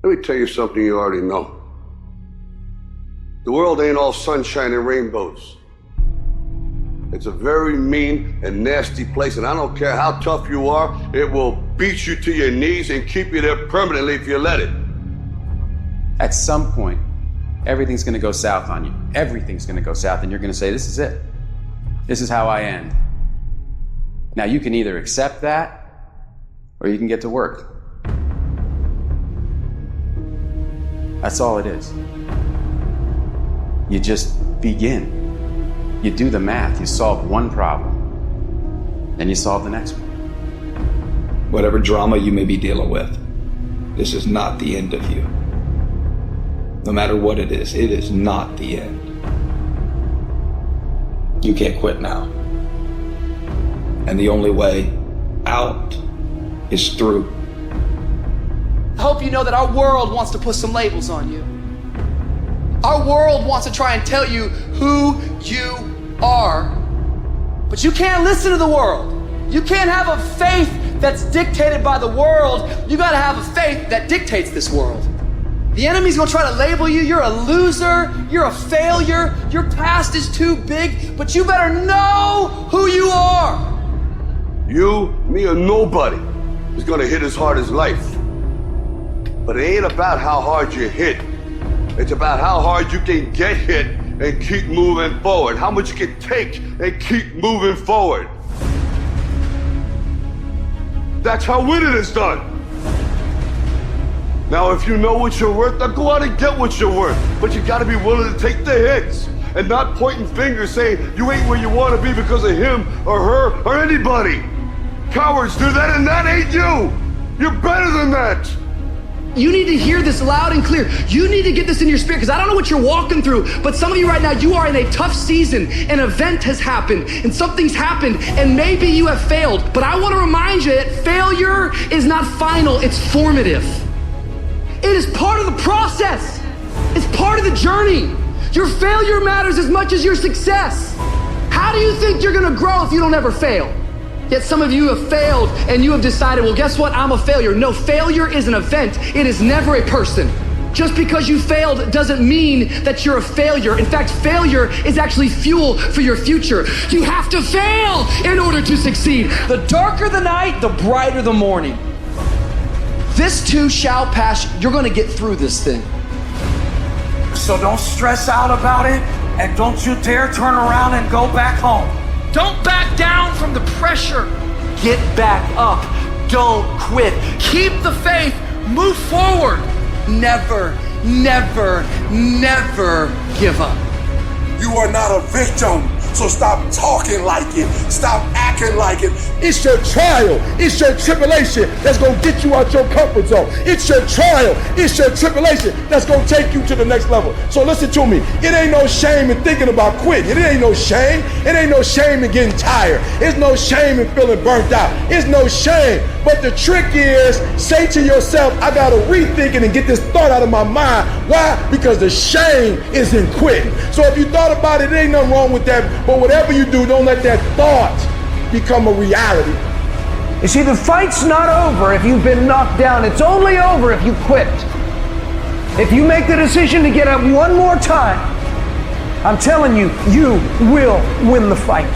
Let me tell you something you already know. The world ain't all sunshine and rainbows. It's a very mean and nasty place, and I don't care how tough you are, it will beat you to your knees and keep you there permanently if you let it. At some point, everything's gonna go south on you. Everything's gonna go south, and you're gonna say, this is it. This is how I end. Now, you can either accept that, or you can get to work. That's all it is. You just begin. You do the math, you solve one problem, then you solve the next one. Whatever drama you may be dealing with, this is not the end of you. No matter what it is not the end. You can't quit now. And the only way out is through. I hope you know that our world wants to put some labels on you. Our world wants to try and tell you who you are. But you can't listen to the world. You can't have a faith that's dictated by the world. You gotta have a faith that dictates this world. The enemy's gonna try to label you. You're a loser. You're a failure. Your past is too big. But you better know who you are. You, me, or nobody is gonna hit as hard as life. But it ain't about how hard you hit. It's about how hard you can get hit and keep moving forward. How much you can take and keep moving forward. That's how winning is done. Now, if you know what you're worth, then go out and get what you're worth. But you gotta be willing to take the hits and not pointing fingers saying you ain't where you wanna be because of him or her or anybody. Cowards do that, and that ain't you. You're better than that. You need to hear this loud and clear. You need to get this in your spirit, because I don't know what you're walking through, but some of you right now, you are in a tough season. An event has happened and something's happened, and maybe you have failed. But I want to remind you that failure is not final, it's formative. It is part of the process. It's part of the journey. Your failure matters as much as your success. How do you think you're gonna grow if you don't ever fail? Yet some of you have failed and you have decided, well, guess what? I'm a failure. No, failure is an event. It is never a person. Just because you failed doesn't mean that you're a failure. In fact, failure is actually fuel for your future. You have to fail in order to succeed. The darker the night, the brighter the morning. This too shall pass. You're gonna get through this thing. So don't stress out about it, and don't you dare turn around and go back home. Don't back down from the pressure. Get back up. Don't quit. Keep the faith. Move forward. Never, never, never give up. You are not a victim, so stop talking like it. Stop acting like it. It's your trial, it's your tribulation that's gonna get you out your comfort zone. It's your trial, it's your tribulation that's gonna take you to the next level. So listen to me, it ain't no shame in thinking about quitting. It ain't no shame. It ain't no shame in getting tired. It's no shame in feeling burnt out. It's no shame. But the trick is, say to yourself, I gotta rethink it and get this thought out of my mind. Why? Because the shame is in quitting. So if you thought about it, there ain't nothing wrong with that. But whatever you do, don't let that thought become a reality. You see, the fight's not over if you've been knocked down. It's only over if you quit. If you make the decision to get up one more time, I'm telling you, you will win the fight.